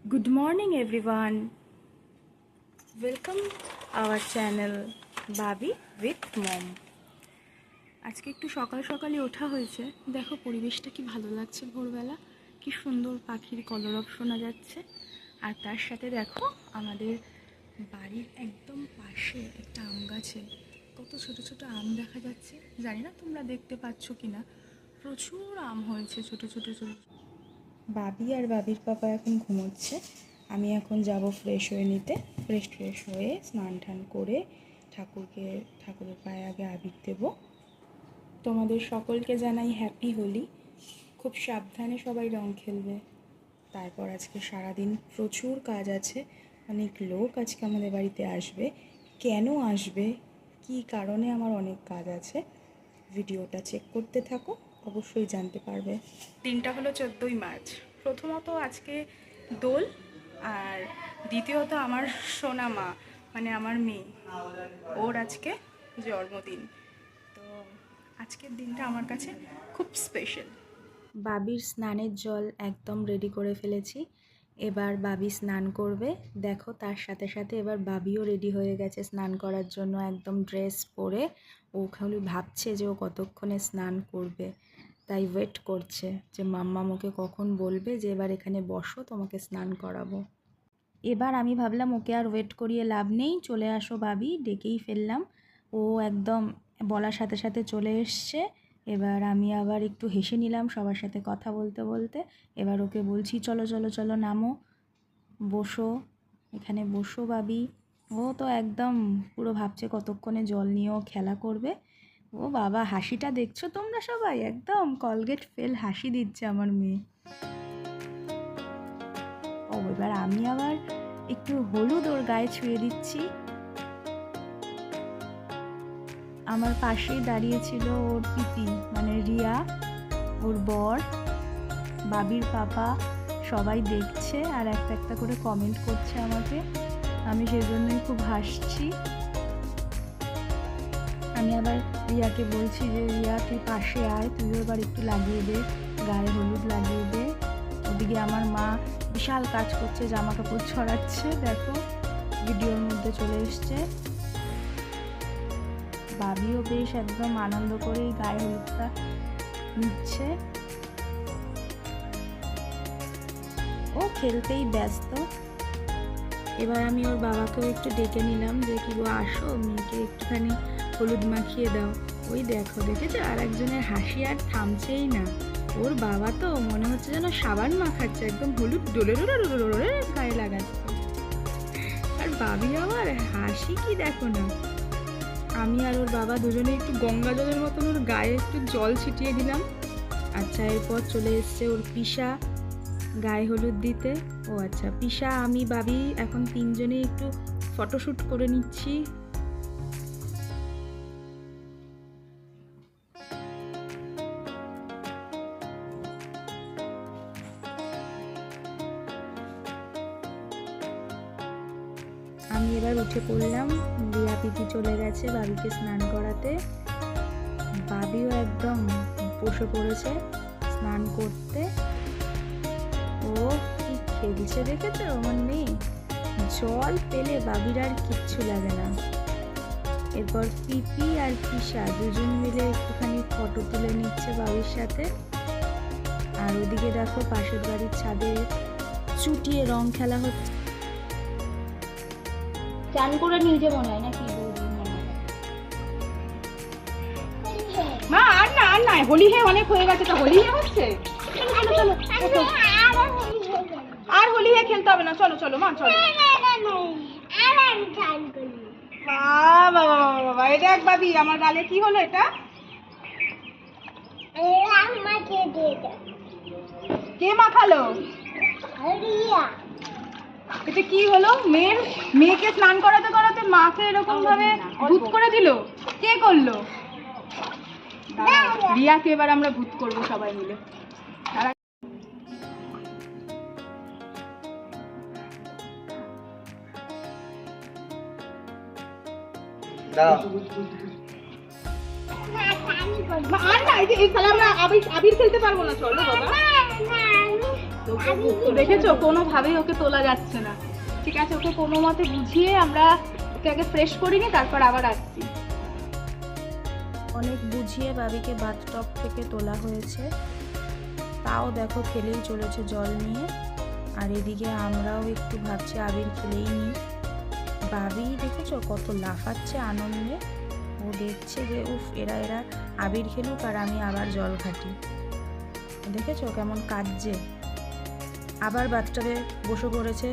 Good morning everyone. Welcome our channel Babi with Mom. আজকে একটু সকাল সকালে ওঠা হয়েছে। দেখো পরিবেশটা কি ভালো লাগছে, ভোরবেলা কি সুন্দর পাখির কলরব শোনা যাচ্ছে। আর তার সাথে দেখো আমাদের বাড়ির একদম পাশে একটা আম গাছে কত ছোট ছোট আম দেখা যাচ্ছে। জানি না তোমরা দেখতে পাচ্ছ কিনা, প্রচুর আম হয়েছে ছোট ছোট ছোট। বাবি আর বাবির পাপা এখন ঘুমোচ্ছে। আমি এখন যাব ফ্রেশ হয়ে নিতে। ফ্রেশ হয়ে স্নান টান করে ঠাকুরের পায়ে আগে আবির দেব। তোমাদের সকলকে জানাই হ্যাপি হোলি। খুব সাবধানে সবাই রং খেলবে। তারপর আজকে সারাদিন প্রচুর কাজ আছে। অনেক লোক আজকে আমাদের বাড়িতে আসবে। কেন আসবে, কী কারণে, আমার অনেক কাজ আছে। ভিডিওটা চেক করতে থাকো, অবশ্যই জানতে পারবে। দিনটা হলো 14ই মার্চ। প্রথমত আজকে দোল, আর দ্বিতীয়ত আমার সোনা মা মানে আমার মেয়ে, ওর আজকে জন্মদিন। তো আজকের দিনটা আমার কাছে খুব স্পেশাল। বাবির স্নানের জল একদম রেডি করে ফেলেছি। এবার বাবি স্নান করবে। দেখো তার সাথে সাথে এবার বাবিও রেডি হয়ে গেছে স্নান করার জন্য, একদম ড্রেস পরে। ও খালি ভাবছে যে ও কতক্ষণে স্নান করবে, তাই ওয়েট করছে যে মাম্মা ওকে কখন বলবে যে এবার এখানে বসো, তোমাকে স্নান করাবো। এবার আমি ভাবলাম ওকে আর ওয়েট করিয়ে লাভ নেই, চলে আসো বাবি, ডেকেই ফেললাম। ও একদম বলার সাথে সাথে চলে এসছে। এবার আমি আবার একটু হেসে নিলাম সবার সাথে কথা বলতে বলতে। এবার ওকে বলছি চলো চলো চলো নামো, বসো, এখানে বসো বাবি। ও তো একদম পুরো ভাবছে কতক্ষণে জল নিয়েও খেলা করবে। ও বাবা, হাসিটা দেখছো তোমরা সবাই, একদম কলগেট ফেল হাসি দিচ্ছে আমার মেয়ে। ও এবার আমি আবার একটু হলুদ ওর গায়ে ছুঁয়ে দিচ্ছি। আমার পাশেই দাঁড়িয়েছিল ওর পিপি মানে রিয়া, ওর বর, বাবির পাপা, সবাই দেখছে আর একটা একটা করে কমেন্ট করছে আমাকে। আমি সেজন্যই খুব হাসছি। আমি আবার রিয়াকে বলছি যে রিয়া তুই পাশে আয়, তুইও এবার একটু লাগিয়ে দে, গায়ে হলুদ লাগিয়ে দে। ওদিকে আমার মা বিশাল কাজ করছে, জামা কাপড় ছড়াচ্ছে। দেখো ভিডিওর মধ্যে চলে এসছে। বাবিও বেশ একদম আনন্দ করেই গায়ে হলুদটা নিচ্ছে। ও খেলতেই ব্যস্ত। এবার আমি ওর বাবাকেও একটু ডেকে নিলাম যে কি গো আসো, মেয়েকে একটুখানি হলুদ মাখিয়ে দাও। ওই দেখো, দেখেছো আর একজনের হাসি আর থামছেই না। ওর বাবা তো মনে হচ্ছে যেন সাবান মাখাচ্ছে, একদম হলুদ ডোলে ডোলে ডোলে ডোলে গায়ে লাগাচ্ছে। আর বাবি আবার হাসি কি দেখো না। আমি আর ওর বাবা দুজনে একটু গঙ্গা জলের মতন ওর গায়ে একটু জল ছিটিয়ে দিলাম। আচ্ছা এরপর চলে এসছে ওর পিসা গায়ে হলুদ দিতে। ও আচ্ছা, পিসা আমি বাবি এখন তিনজনে একটু ফটোশ্যুট করে নিচ্ছি। আমি এবার উঠে পড়লাম। রিয়া পিপি চলে গেছে বাবিকে স্নান করাতে। বাবিও একদম বসে পড়েছে স্নান করতে। ও কি খেলছে দেখেছো আমার মেয়ে, জল পেলে বাবির আর কিচ্ছু লাগে না। এরপর পিপি আর পিসা দুজন মিলে একটুখানি ফটো তুলে নিচ্ছে বাবির সাথে। আর ওদিকে দেখো পাশের বাড়ির ছাদে চুটিয়ে রং খেলা হচ্ছে। চান করে নিজে মনে হয় নাকি মা? আর না আর নাই, হোলি হে অনেক হয়ে গেছে। তো হোলি হে হচ্ছে, আর হোলি হে খেলতে হবে না। চলো চলো মা চলো। বাবা বাবা বাবা, এটা এক বাবি আমার গালে কি হলো এটা? কে মাখালো? এটা কি হলো? মেয়েকে স্নান করাতে করাতে মাকে এরকম ভাবে ভূত করে দিল। কে করলো? রিয়াকে এবার আমরা ভূত করবো সবাই মিলে। আর না, এই তাহলে আমরা আবির খেলতে পারবো না। চলো বাবা, তো তো দেখেছো কোনোভাবেই ওকে তোলা যাচ্ছে না। ঠিক আছে, ওকে কোনো মতে বুঝিয়ে আমরা ওকে আগে ফ্রেশ করিনি, তারপর আবার আসছি। অনেক বুঝিয়ে বাবিকে বাথটব থেকে তোলা হয়েছে, তাও দেখো খেলেই চলেছে জল নিয়ে। আর এদিকে আমরাও একটু ভাবছি আবির খেলেই নিই। বাবি দেখেছো কত লাফাচ্ছে আনন্দে, ও দেখছে যে উফ এরা আবির খেলুক আর আমি আবার জল ঘাটি। দেখেছো কেমন কাঁদছে, আবার বাথটবে বসে পড়েছে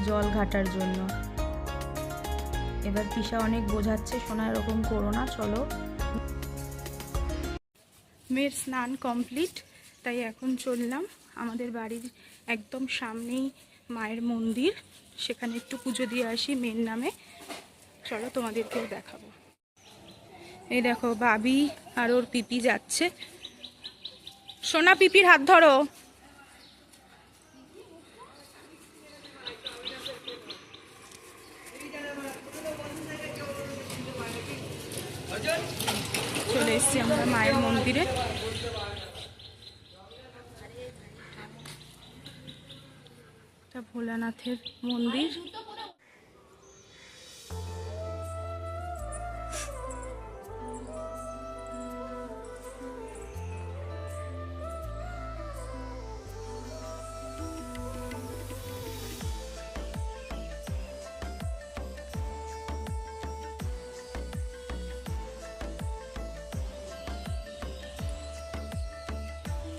জল ঘাটার জন্য। এবার পিসা অনেক বোঝাচ্ছে, সোনা এরকম করো না, চলো। মেয়ের স্নান কমপ্লিট, তাই এখন চললাম আমাদের বাড়ির একদম সামনেই মায়ের মন্দির, সেখানে একটু পুজো দিয়ে আসি মেয়ের নামে। চলো তোমাদেরকেও দেখাবো। এই দেখো বাবি আর ওর পিপি যাচ্ছে। সোনা পিপির হাত ধরো। চলে এসছি আমরা মায়ের মন্দিরে। এটা ভোলানাথের মন্দির।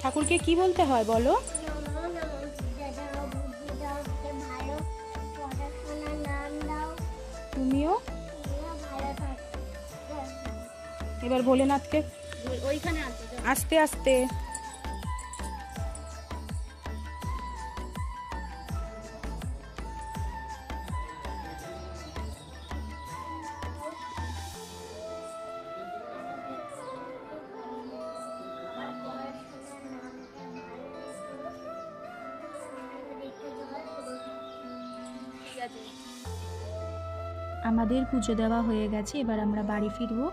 ঠাকুরকে কি বলতে হয় বলো? তুমিও এবার ভোলেনাথকে আস্তে আস্তে। আমাদের পুজো দেওয়া হয়ে গেছে, এবার আমরা বাড়ি ফিরবো।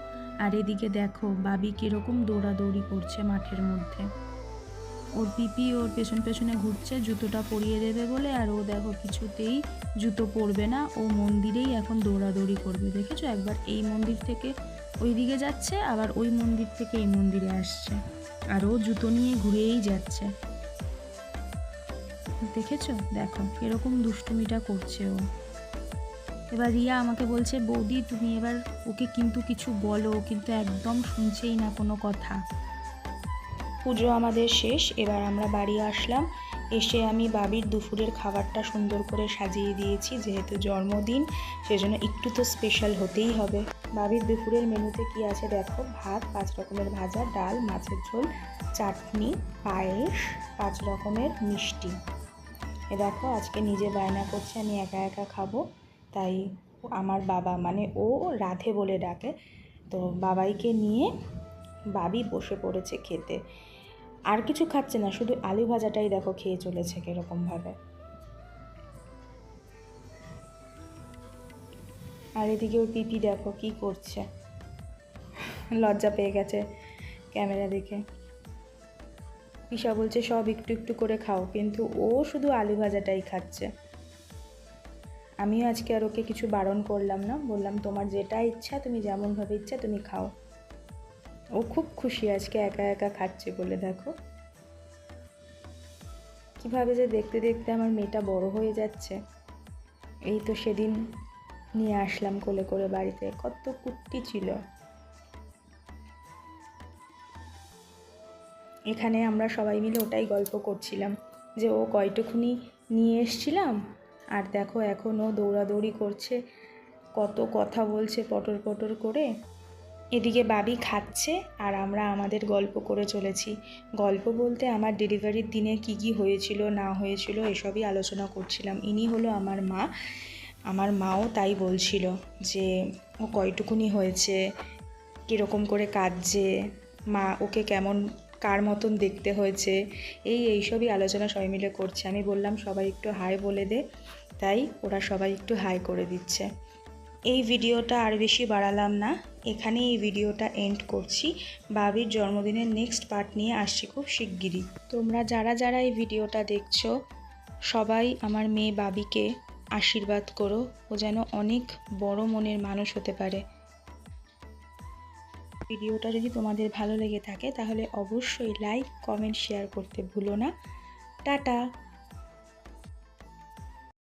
আর এদিকে দেখো বাবি কিরকম দৌড়াদৌড়ি করছে মাঠের মধ্যে। ওর পিপি ওর পেছন পেছনে ঘুরছে জুতোটা পরিয়ে দেবে বলে, আর ও দেখো কিছুতেই জুতো পরবে না, ও মন্দিরেই এখন দৌড়াদৌড়ি করবে। দেখেছো একবার এই মন্দির থেকে ওই দিকে যাচ্ছে, আবার ওই মন্দির থেকে এই মন্দিরে আসছে, আর ও জুতো নিয়ে ঘুরেই যাচ্ছে। দেখেছো দেখো এরকম দুষ্টুমিটা করছে ও। এবার রিয়া আমাকে বলছে বৌদি তুমি এবার ওকে কিন্তু কিছু বলো, কিন্তু একদম শুনছেই না কোনো কথা। পুজো আমাদের শেষ, এবার আমরা বাড়ি আসলাম। এসে আমি বাবির দুপুরের খাবারটা সুন্দর করে সাজিয়ে দিয়েছি, যেহেতু জন্মদিন সেজন্য একটু তো স্পেশাল হতেই হবে। বাবির দুপুরের মেনুতে কি আছে দেখো, ভাত, 5 রকমের ভাজা, ডাল, মাছের ঝোল, চাটনি, পায়েস, 5 রকমের মিষ্টি। এ দেখো আজকে নিজে বায়না করছে আমি একা একা খাবো, তাই আমার বাবা মানে ও রাধে বলে ডাকে, তো বাবাইকে নিয়ে বাবি বসে পড়েছে খেতে। আর কিছু খাচ্ছে না, শুধু আলু ভাজাটাই দেখো খেয়ে চলেছে কীরকমভাবে। আর এদিকে ওর পিপি দেখো কি করছে, লজ্জা পেয়ে গেছে ক্যামেরা দেখে। পিসা বলছে সব একটু একটু করে খাও, কিন্তু ও শুধু আলু ভাজাটাই খাচ্ছে। আমিও আজকে আর ওকে কিছু বারণ করলাম না, বললাম তোমার যেটা ইচ্ছা তুমি যেমনভাবে ইচ্ছা তুমি খাও। ও খুব খুশি আজকে একা একা খাচ্ছে বলে। দেখো কীভাবে যে দেখতে দেখতে আমার মেয়েটা বড় হয়ে যাচ্ছে। এই তো সেদিন নিয়ে আসলাম কোলে করে বাড়িতে, কত কুট্টি ছিল। এখানে আমরা সবাই মিলে ওটাই গল্প করছিলাম যে ও কয়টুকুনি নিয়ে এসছিলাম, আর দেখো এখন ও দৌড়াদৌড়ি করছে, কত কথা বলছে পটর পটর করে। এদিকে বাবি খাচ্ছে আর আমরা আমাদের গল্প করে চলেছি। গল্প বলতে আমার ডেলিভারির দিনে কি কি হয়েছিল না হয়েছিল এসবই আলোচনা করছিলাম। ইনি হলো আমার মা, আমার মাও তাই বলছিল যে ও কয়টুকুনি হয়েছে, কীরকম করে কাঁদছে, মা ওকে কেমন কার মতন দেখতে হয়েছে, এইসবই আলোচনা সবাই মিলে করছে। আমি বললাম সবাই একটু হাই বলে দে, তাই ওরা সবাই একটু হাই করে দিচ্ছে। এই ভিডিওটা আর বেশি বাড়ালাম না, এখানে এই ভিডিওটা এন্ড করছি। বাবির জন্মদিনের নেক্সট পার্ট নিয়ে আসছি খুব শিগগিরই। তোমরা যারা যারা এই ভিডিওটা দেখছো সবাই আমার মেয়ে বাবিকে আশীর্বাদ করো, ও যেন অনেক বড় মনের মানুষ হতে পারে। ভিডিওটা যদি তোমাদের ভালো লেগে থাকে তাহলে অবশ্যই লাইক, কমেন্ট, শেয়ার করতে ভুলো না। টাটা।